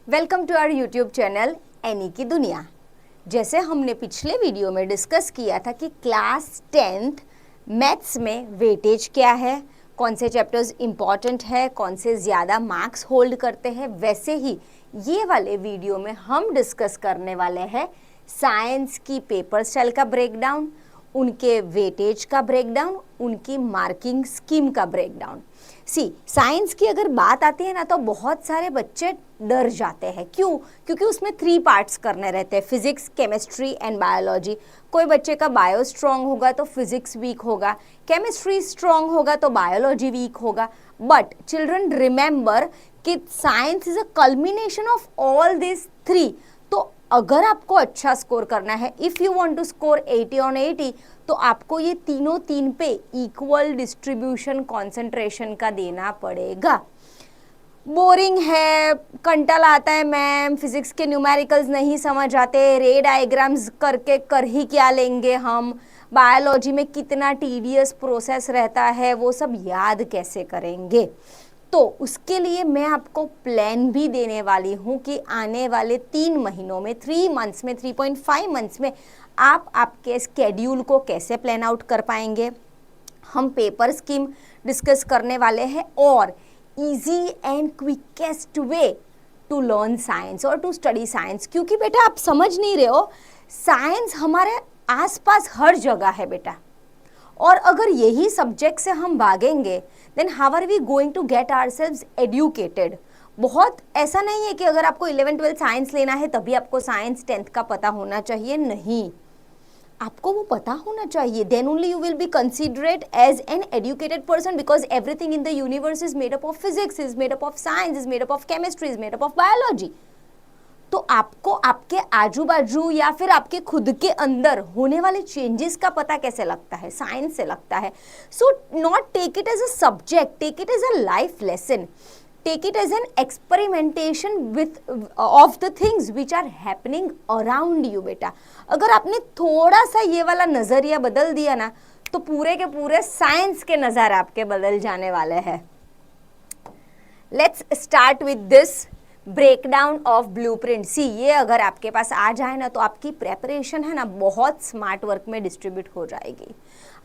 Welcome to our YouTube channel Annie की दुनिया। जैसे हमने पिछले वीडियो में डिस्कस किया था कि क्लास 10th मैथ्स में वेटेज क्या है, कौन से चैप्टर्स इम्पॉर्टेंट है, कौन से ज़्यादा मार्क्स होल्ड करते हैं, वैसे ही ये वाले वीडियो में हम डिस्कस करने वाले हैं साइंस की पेपर स्टाइल का ब्रेकडाउन, उनके वेटेज का ब्रेकडाउन, उनकी मार्किंग स्कीम का ब्रेकडाउन। साइंस की अगर बात आती है ना तो बहुत सारे बच्चे डर जाते हैं। क्यों? क्योंकि उसमें 3 पार्ट्स करने रहते हैं, फिजिक्स, केमिस्ट्री एंड बायोलॉजी। कोई बच्चे का बायो स्ट्रांग होगा तो फिजिक्स वीक होगा, केमिस्ट्री स्ट्रांग होगा तो बायोलॉजी वीक होगा। बट चिल्ड्रन रिमेंबर कि science is a culmination of all this 3। तो अगर आपको अच्छा स्कोर करना है, if you want to score 80 on 80, तो आपको ये तीनों 3 पे इक्वल डिस्ट्रीब्यूशन कंसंट्रेशन का देना पड़ेगा। बोरिंग है, कंटाल आता है मैम, फिजिक्स के न्यूमेरिकल्स नहीं समझ आते, रे डायग्राम्स करके कर ही क्या लेंगे हम, बायोलॉजी में कितना टीडियस प्रोसेस रहता है, वो सब याद कैसे करेंगे। तो उसके लिए मैं आपको प्लान भी देने वाली हूँ कि आने वाले 3 महीनों में, 3 मंथ्स में, 3.5 मंथ्स में आप आपके स्केड्यूल को कैसे प्लान आउट कर पाएंगे। हम पेपर स्कीम डिस्कस करने वाले हैं और easy and quickest way to learn science और टू स्टडी साइंस। क्योंकि बेटा आप समझ नहीं रहे हो, साइंस हमारे आसपास हर जगह है बेटा, और अगर यही सब्जेक्ट से हम भागेंगे then how are we going to get ourselves educated. बहुत ऐसा नहीं है कि अगर आपको 11th-12th साइंस लेना है तभी आपको साइंस 10th का पता होना चाहिए, नहीं, आपको वो पता होना चाहिए। Then only you will be considered as an educated person, because everything in the universe is made up of physics, is made up of science, is made up of chemistry, is made up of biology. तो आपको आपके आजू बाजू या फिर आपके खुद के अंदर होने वाले चेंजेस का पता कैसे लगता है? साइंस से लगता है। So not take it as a subject, take it as a life lesson, take it as an experimentation with of the things which are happening around you. बेटा अगर आपने थोड़ा सा ये वाला नजरिया बदल दिया ना तो पूरे के पूरे साइंस के नज़ारे आपके बदल जाने वाले हैं। Let's start with this breakdown of blueprint. ये अगर आपके पास आ जाए ना तो आपकी प्रेपरेशन है ना बहुत स्मार्ट वर्क में डिस्ट्रीब्यूट हो जाएगी।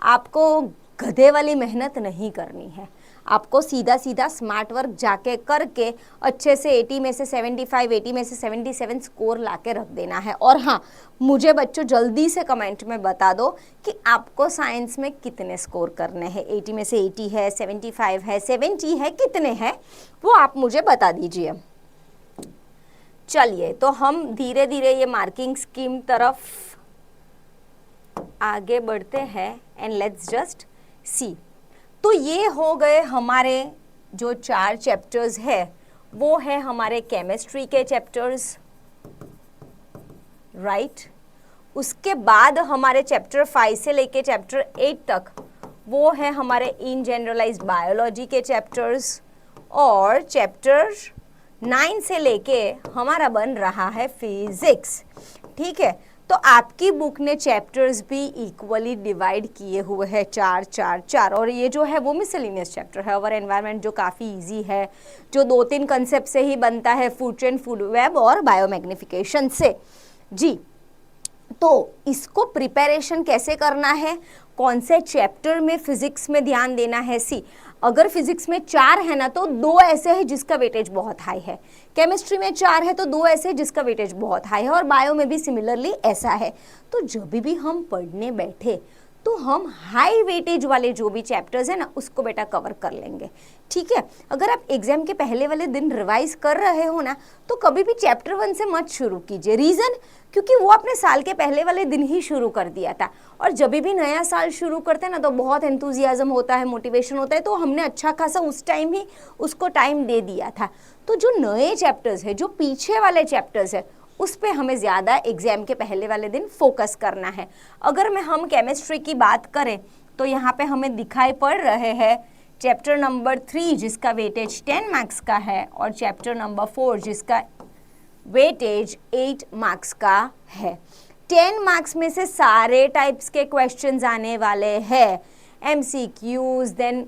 आपको गधे वाली मेहनत नहीं करनी है, आपको सीधा सीधा स्मार्ट वर्क जाके करके अच्छे से 80 में से 75, 80 में से 77 स्कोर लाके रख देना है। और हाँ, मुझे बच्चों जल्दी से कमेंट में बता दो कि आपको साइंस में कितने स्कोर करने हैं। 80 में से 80 है, 75 है, 70 है, कितने हैं वो आप मुझे बता दीजिए। चलिए तो हम धीरे धीरे ये मार्किंग स्कीम तरफ आगे बढ़ते हैं एंड लेट्स जस्ट सी। तो ये हो गए हमारे जो 4 चैप्टर्स है, वो है हमारे केमिस्ट्री के चैप्टर्स, राइट। उसके बाद हमारे चैप्टर 5 से लेके चैप्टर 8 तक वो है हमारे इन जनरलाइज्ड बायोलॉजी के चैप्टर्स, और चैप्टर 9 से लेके हमारा बन रहा है फिजिक्स, ठीक है। तो आपकी बुक ने चैप्टर्स भी इक्वली डिवाइड किए हुए हैं, 4 4 4। और ये जो है वो मिसलेनियस चैप्टर है, अवर एनवायरनमेंट, जो काफ़ी इजी है, जो 2-3 कंसेप्ट से ही बनता है, फूड चेन, फूड वेब और बायोमैग्निफिकेशन से जी। तो इसको प्रिपरेशन कैसे करना है, कौन से चैप्टर में फिजिक्स में ध्यान देना है। अगर फिजिक्स में 4 है ना तो 2 ऐसे हैं जिसका वेटेज बहुत हाई है, केमिस्ट्री में 4 है तो 2 ऐसे हैं जिसका वेटेज बहुत हाई है, और बायो में भी सिमिलरली ऐसा है। तो जब भी हम पढ़ने बैठे तो हम हाई वेटेज वाले जो भी चैप्टर्स है ना उसको बेटा कवर कर लेंगे, ठीक है। अगर आप एग्जाम के पहले वाले दिन रिवाइज कर रहे हो ना तो कभी भी चैप्टर 1 से मत शुरू कीजिए। रीज़न, क्योंकि वो आपने साल के पहले वाले दिन ही शुरू कर दिया था, और जब भी नया साल शुरू करते हैं ना तो बहुत एंथुजियाज्म होता है, मोटिवेशन होता है, तो हमने अच्छा खासा उस टाइम ही उसको टाइम दे दिया था। तो जो नए चैप्टर्स है, जो पीछे वाले चैप्टर्स है, उस पे हमें ज़्यादा एग्जाम के पहले वाले दिन फोकस करना है। अगर हम केमिस्ट्री की बात करें तो यहाँ पे हमें दिखाई पड़ रहे हैं चैप्टर नंबर 3 जिसका वेटेज 10 मार्क्स का है, और चैप्टर नंबर 4 जिसका वेटेज 8 मार्क्स का है। 10 मार्क्स में से सारे टाइप्स के क्वेश्चंस आने वाले हैं, MCQs, then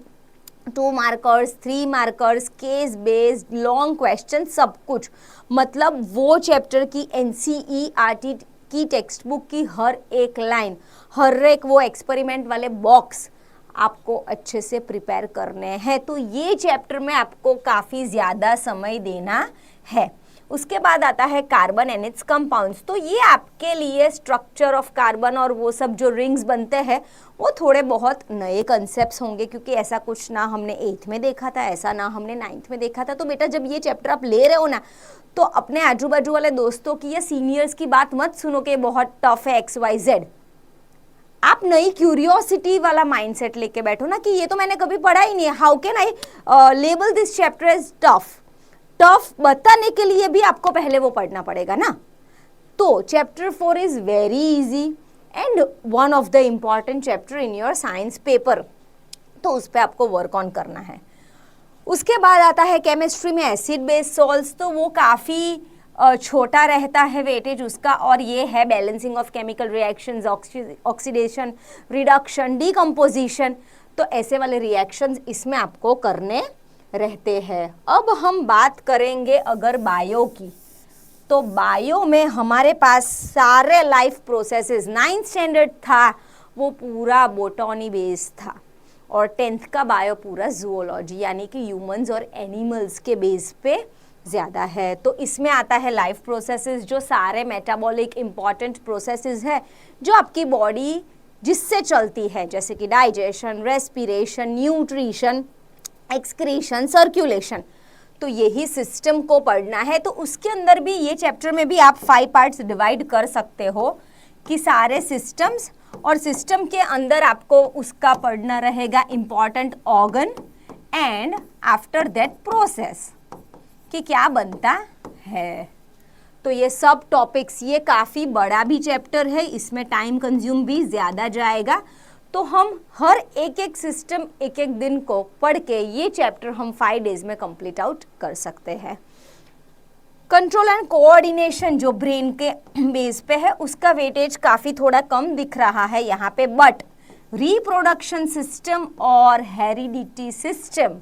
2 markers, 3 markers, case based, long question, सब कुछ। मतलब वो चैप्टर की NCERT की टेक्स्ट बुक की हर एक लाइन, हर एक वो एक्सपेरिमेंट वाले बॉक्स आपको अच्छे से प्रिपेयर करने हैं। तो ये चैप्टर में आपको काफ़ी ज़्यादा समय देना है। उसके बाद आता है कार्बन एंड इट्स कंपाउंड्स। तो ये आपके लिए स्ट्रक्चर ऑफ कार्बन और वो सब जो रिंग्स बनते हैं वो थोड़े बहुत नए कंसेप्ट्स होंगे, क्योंकि ऐसा कुछ ना हमने 8th में देखा था, ऐसा ना हमने 9th में देखा था। तो बेटा जब ये चैप्टर आप ले रहे हो ना, तो अपने आजू बाजू वाले दोस्तों की या सीनियर्स की बात मत सुनो कि बहुत टफ है XYZ। आप नई क्यूरियोसिटी वाला माइंडसेट लेके बैठो ना कि ये तो मैंने कभी पढ़ा ही नहीं है, how can I label this chapter as tough. Tough बताने के लिए भी आपको पहले वो पढ़ना पड़ेगा ना। तो chapter 4 is very easy and one of the important chapter in your science paper, तो उस पर आपको वर्क ऑन करना है। उसके बाद आता है केमिस्ट्री में एसिड बेस सॉल्ट्स। तो वो काफ़ी छोटा रहता है वेटेज उसका, और ये है balancing of chemical reactions, oxidation, reduction, decomposition. तो ऐसे वाले रिएक्शंस इसमें आपको करने रहते हैं। अब हम बात करेंगे अगर बायो की, तो बायो में हमारे पास सारे लाइफ प्रोसेसेस, 9th स्टैंडर्ड था वो पूरा बोटॉनी बेस था, और 10th का बायो पूरा जूलॉजी यानी कि ह्यूमंस और एनिमल्स के बेस पे ज़्यादा है। तो इसमें आता है लाइफ प्रोसेसेस, जो सारे मेटाबॉलिक इंपॉर्टेंट प्रोसेसेस है जो आपकी बॉडी जिससे चलती है, जैसे कि digestion, respiration, nutrition, excretion, circulation. तो यही सिस्टम को पढ़ना है। तो उसके अंदर भी ये चैप्टर में भी आप 5 पार्ट्स डिवाइड कर सकते हो कि सारे सिस्टम्स, और सिस्टम के अंदर आपको उसका पढ़ना रहेगा important organ and after that process कि क्या बनता है। तो ये सब टॉपिक्स, ये काफ़ी बड़ा भी चैप्टर है, इसमें टाइम कंज्यूम भी ज़्यादा जाएगा। तो हम हर एक एक सिस्टम एक एक दिन को पढ़ के ये चैप्टर हम 5 डेज में कंप्लीट आउट कर सकते हैं। कंट्रोल एंड कोऑर्डिनेशन जो ब्रेन के बेस पे है, उसका वेटेज काफ़ी थोड़ा कम दिख रहा है यहाँ पे, बट रिप्रोडक्शन सिस्टम और हेरिडिटी सिस्टम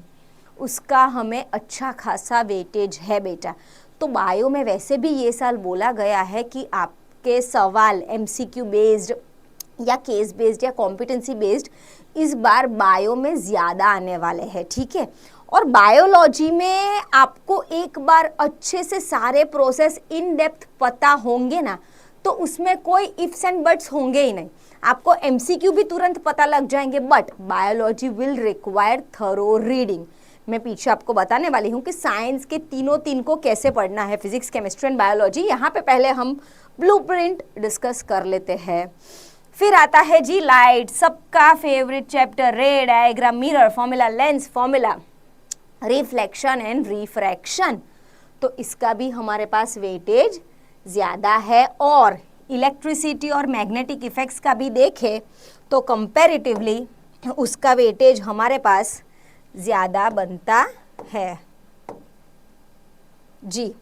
उसका हमें अच्छा खासा वेटेज है बेटा। तो बायो में वैसे भी ये साल बोला गया है कि आपके सवाल MCQ बेस्ड या केस बेस्ड या कॉम्पिटेंसी बेस्ड इस बार बायो में ज़्यादा आने वाले हैं, ठीक है। और बायोलॉजी में आपको एक बार अच्छे से सारे प्रोसेस इन डेप्थ पता होंगे ना, तो उसमें कोई इफ्स एंड बट्स होंगे ही नहीं। आपको MCQ भी तुरंत पता लग जाएंगे, but biology will require thorough reading. मैं पीछे आपको बताने वाली हूँ कि साइंस के तीन को कैसे पढ़ना है, फिजिक्स, केमिस्ट्री एंड बायोलॉजी। यहाँ पे पहले हम ब्लूप्रिंट डिस्कस कर लेते हैं। फिर आता है जी लाइट, सबका फेवरेट चैप्टर, रे diagram, mirror formula, lens formula, reflection and refraction. तो इसका भी हमारे पास वेटेज ज़्यादा है। और इलेक्ट्रिसिटी और मैग्नेटिक इफेक्ट्स का भी देखें तो कंपैरेटिवली उसका वेटेज हमारे पास ज़्यादा बनता है जी।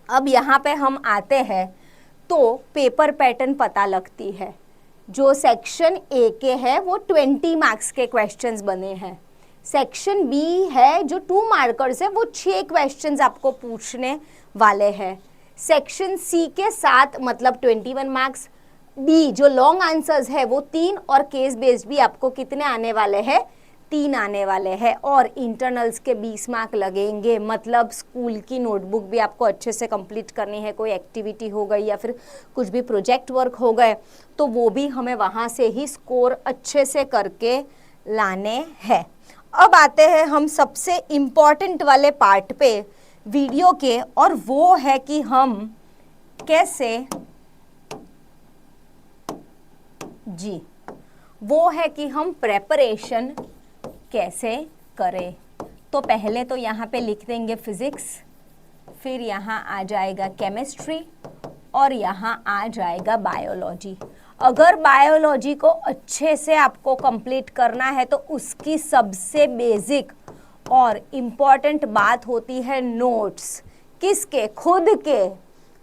अब यहाँ पे हम आते हैं तो पेपर पैटर्न पता लगती है। जो सेक्शन A के है वो 20 मार्क्स के क्वेश्चंस बने हैं। सेक्शन B है जो 2 मार्कर्स है, वो 6 क्वेश्चंस आपको पूछने वाले हैं। सेक्शन C के साथ मतलब 21 मार्क्स, B जो लॉन्ग आंसर्स है वो 3, और केस बेस्ड भी आपको कितने आने वाले हैं, 3 आने वाले हैं। और इंटरनल्स के 20 मार्क लगेंगे। मतलब स्कूल की नोटबुक भी आपको अच्छे से कंप्लीट करनी है, कोई एक्टिविटी हो गई या फिर कुछ भी प्रोजेक्ट वर्क हो गए तो वो भी हमें वहाँ से ही स्कोर अच्छे से करके लाने हैं। अब आते हैं हम सबसे इम्पॉर्टेंट वाले पार्ट पे वीडियो के, और वो है कि हम कैसे जी, वो है कि हम प्रेपरेशन कैसे करें। तो पहले तो यहाँ पे लिख देंगे फिजिक्स, फिर यहाँ आ जाएगा केमिस्ट्री, और यहाँ आ जाएगा बायोलॉजी। अगर बायोलॉजी को अच्छे से आपको कंप्लीट करना है तो उसकी सबसे बेसिक और इम्पॉर्टेंट बात होती है नोट्स। किसके? खुद के,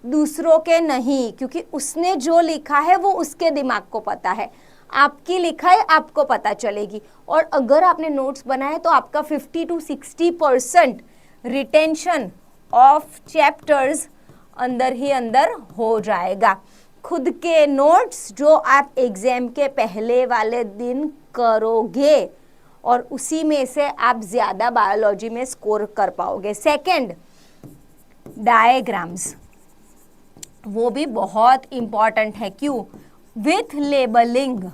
दूसरों के नहीं, क्योंकि उसने जो लिखा है वो उसके दिमाग को पता है। आपकी लिखाई आपको पता चलेगी। और अगर आपने नोट्स बनाए तो आपका 50 to 60% रिटेंशन ऑफ चैप्टर्स अंदर ही अंदर हो जाएगा। खुद के नोट्स जो आप एग्जाम के पहले वाले दिन करोगे और उसी में से आप ज़्यादा बायोलॉजी में स्कोर कर पाओगे। सेकंड, डायग्राम्स, वो भी बहुत इंपॉर्टेंट है। क्यों? विथ लेबलिंग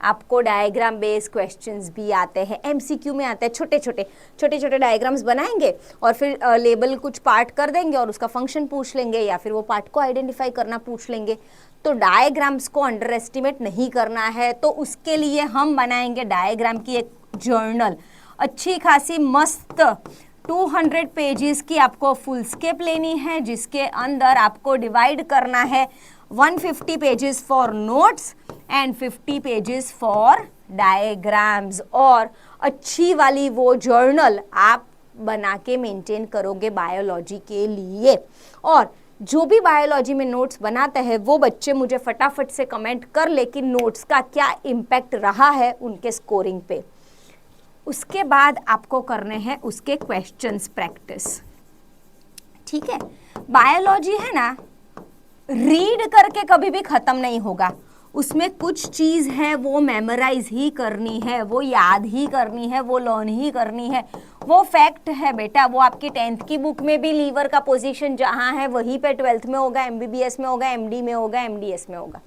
आपको डायग्राम बेस्ड क्वेश्चंस भी आते हैं, एमसीक्यू में आते हैं। छोटे छोटे डायग्राम्स बनाएंगे और फिर लेबल कुछ पार्ट कर देंगे और उसका फंक्शन पूछ लेंगे या फिर वो पार्ट को आइडेंटिफाई करना पूछ लेंगे। तो डायग्राम्स को अंडर एस्टिमेट नहीं करना है, तो उसके लिए हम बनाएंगे डायग्राम की एक जर्नल, अच्छी खासी मस्त 200 पेजेस की आपको फुल स्केप लेनी है, जिसके अंदर आपको डिवाइड करना है 150 pages for notes and 50 pages for diagrams. और अच्छी वाली वो जर्नल आप बना के मेंटेन करोगे बायोलॉजी के लिए। और जो भी बायोलॉजी में नोट्स बनाते हैं वो बच्चे मुझे फटाफट से कमेंट कर ले कि नोट्स का क्या इम्पैक्ट रहा है उनके स्कोरिंग पे। उसके बाद आपको करने हैं उसके क्वेश्चंस प्रैक्टिस। ठीक है, बायोलॉजी है ना, रीड करके कभी भी खत्म नहीं होगा। उसमें कुछ चीज है वो मेमोराइज ही करनी है, वो याद ही करनी है, वो लर्न ही करनी है। वो फैक्ट है बेटा, वो आपकी 10th की बुक में भी लीवर का पोजीशन जहां है वहीं पे 12th में होगा, MBBS में होगा, MD में होगा, MDS में होगा।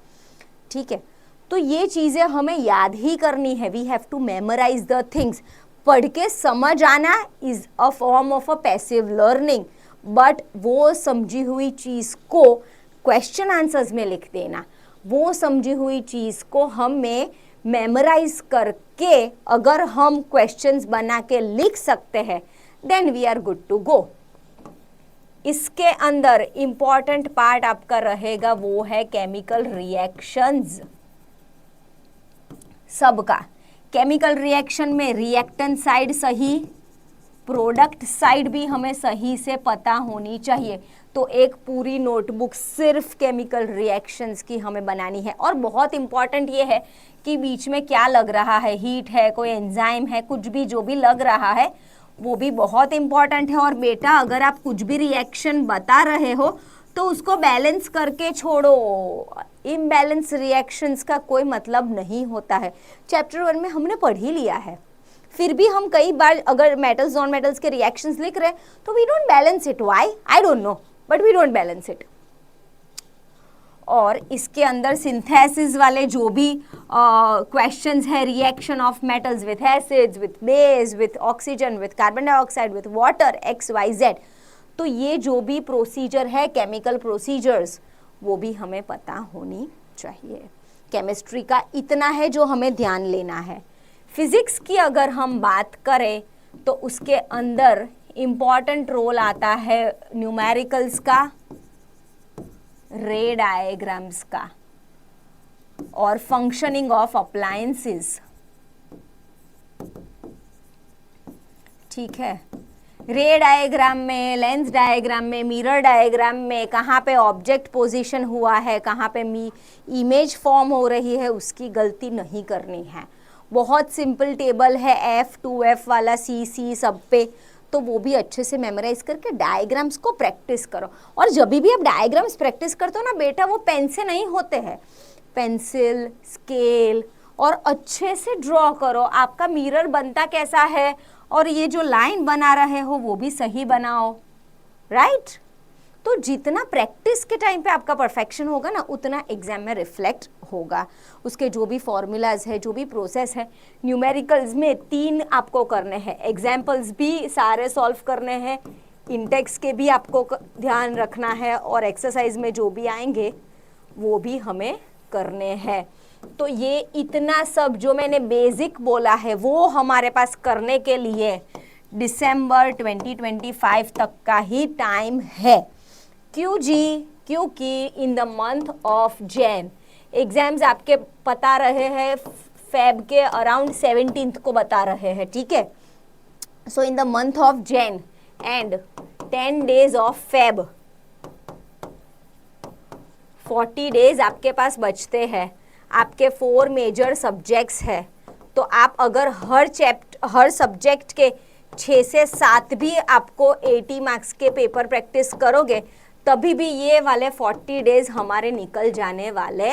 ठीक है, तो ये चीजें हमें याद ही करनी है। We have to memorize the things. पढ़ के समझ आना is a form of a passive learning, but वो समझी हुई चीज को क्वेश्चन आंसर्स में लिख देना, वो समझी हुई चीज को हमें मेमोराइज करके अगर हम क्वेश्चंस बना के लिख सकते हैं then we are good to go. इसके अंदर इंपॉर्टेंट पार्ट आपका रहेगा वो है केमिकल रिएक्शंस। सबका केमिकल रिएक्शन में रिएक्टेंट साइड सही, प्रोडक्ट साइड भी हमें सही से पता होनी चाहिए। तो एक पूरी नोटबुक सिर्फ केमिकल रिएक्शंस की हमें बनानी है। और बहुत इंपॉर्टेंट ये है कि बीच में क्या लग रहा है, हीट है, कोई एंजाइम है, कुछ भी जो भी लग रहा है वो भी बहुत इंपॉर्टेंट है। और बेटा अगर आप कुछ भी रिएक्शन बता रहे हो तो उसको बैलेंस करके छोड़ो, इम्बैलेंस रिएक्शंस का कोई मतलब नहीं होता है। चैप्टर 1 में हमने पढ़ ही लिया है, फिर भी हम कई बार अगर मेटल्स नॉन मेटल्स के रिएक्शंस लिख रहे हैं तो we don't balance it. Why? I don't know, but we don't balance it. और इसके अंदर सिंथेसिस वाले जो भी क्वेश्चंस है, reaction of metals with acids, with base, with oxygen, with carbon dioxide, with water, XYZ, तो ये जो भी प्रोसीजर है केमिकल प्रोसीजर्स वो भी हमें पता होनी चाहिए। केमिस्ट्री का इतना है जो हमें ध्यान लेना है। फिजिक्स की अगर हम बात करें तो उसके अंदर इम्पॉर्टेंट रोल आता है न्यूमेरिकल्स का, रे डायग्राम्स का और फंक्शनिंग ऑफ अप्लायंसेस। ठीक है, रे डायग्राम में, लेंस डायग्राम में, मिरर डायग्राम में कहाँ पे ऑब्जेक्ट पोजीशन हुआ है, कहाँ पे इमेज फॉर्म हो रही है, उसकी गलती नहीं करनी है। बहुत सिंपल टेबल है F2F वाला, C सब पे, तो वो भी अच्छे से मेमोराइज करके डायग्राम्स को प्रैक्टिस करो। और जब भी आप डायग्राम्स प्रैक्टिस करते हो ना बेटा, वो पेन से नहीं होते हैं, पेंसिल, स्केल और अच्छे से ड्रॉ करो। आपका मिरर बनता कैसा है और ये जो लाइन बना रहे हो वो भी सही बनाओ, राइट? तो जितना प्रैक्टिस के टाइम पे आपका परफेक्शन होगा ना उतना एग्जाम में रिफ्लेक्ट होगा। उसके जो भी फॉर्मूलाज है, जो भी प्रोसेस है, न्यूमेरिकल्स में 3 आपको करने हैं, एग्जाम्पल्स भी सारे सॉल्व करने हैं, इंटेक्स के भी आपको ध्यान रखना है और एक्सरसाइज में जो भी आएंगे वो भी हमें करने हैं। तो ये इतना सब जो मैंने बेसिक बोला है वो हमारे पास करने के लिए दिसंबर 2025 तक का ही टाइम है। क्यों जी? क्योंकि इन the month of Jain exams आपके बता रहे हैं फेब के अराउंड 17th को बता रहे हैं, ठीक है? So in the month of Jan and 10 days of Feb, 40 days आपके पास बचते हैं। आपके 4 मेजर सब्जेक्ट्स है, तो आप अगर हर सब्जेक्ट के 6 से 7 भी आपको 80 मार्क्स के पेपर प्रैक्टिस करोगे तभी भी ये वाले 40 डेज हमारे निकल जाने वाले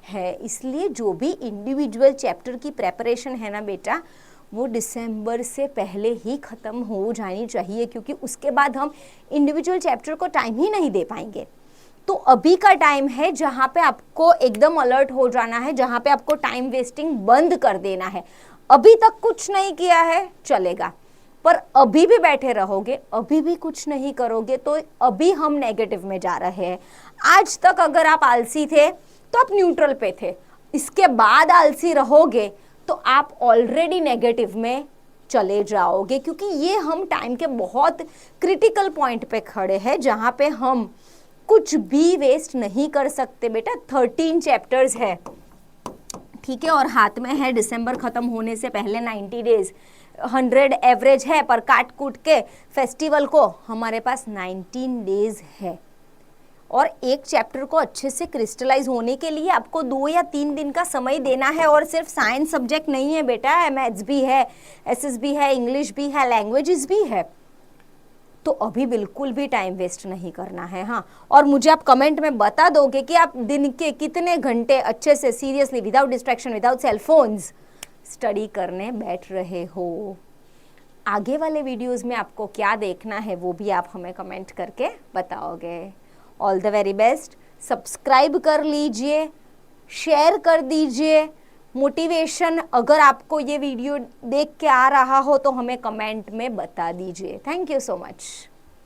हैं। इसलिए जो भी इंडिविजुअल चैप्टर की प्रेपरेशन है ना बेटा, वो दिसंबर से पहले ही ख़त्म हो जानी चाहिए, क्योंकि उसके बाद हम इंडिविजुअल चैप्टर को टाइम ही नहीं दे पाएंगे। तो अभी का टाइम है जहाँ पे आपको एकदम अलर्ट हो जाना है, जहाँ पे आपको टाइम वेस्टिंग बंद कर देना है। अभी तक कुछ नहीं किया है चलेगा, पर अभी भी बैठे रहोगे, अभी भी कुछ नहीं करोगे तो अभी हम नेगेटिव में जा रहे हैं। आज तक अगर आप आलसी थे तो आप न्यूट्रल पे थे, इसके बाद आलसी रहोगे तो आप ऑलरेडी नेगेटिव में चले जाओगे, क्योंकि ये हम टाइम के बहुत क्रिटिकल पॉइंट पे खड़े हैं जहाँ पे हम कुछ भी वेस्ट नहीं कर सकते बेटा। 13 चैप्टर्स है, ठीक है, और हाथ में है दिसंबर खत्म होने से पहले 90 डेज, 100 एवरेज है, पर काट कूट के फेस्टिवल को हमारे पास 19 डेज है। और एक चैप्टर को अच्छे से क्रिस्टलाइज होने के लिए आपको 2 या 3 दिन का समय देना है। और सिर्फ साइंस सब्जेक्ट नहीं है बेटा, मैथ्स भी है, एसएस भी है, इंग्लिश भी है, लैंग्वेजेस भी है। तो अभी बिल्कुल भी टाइम वेस्ट नहीं करना है। हाँ, और मुझे आप कमेंट में बता दोगे कि आप दिन के कितने घंटे अच्छे से seriously without distraction, without cell phones study करने बैठ रहे हो। आगे वाले वीडियोस में आपको क्या देखना है वो भी आप हमें कमेंट करके बताओगे। All the very best. Subscribe कर लीजिए, शेयर कर दीजिए। मोटिवेशन अगर आपको ये वीडियो देख के आ रहा हो तो हमें कमेंट में बता दीजिए। Thank you so much.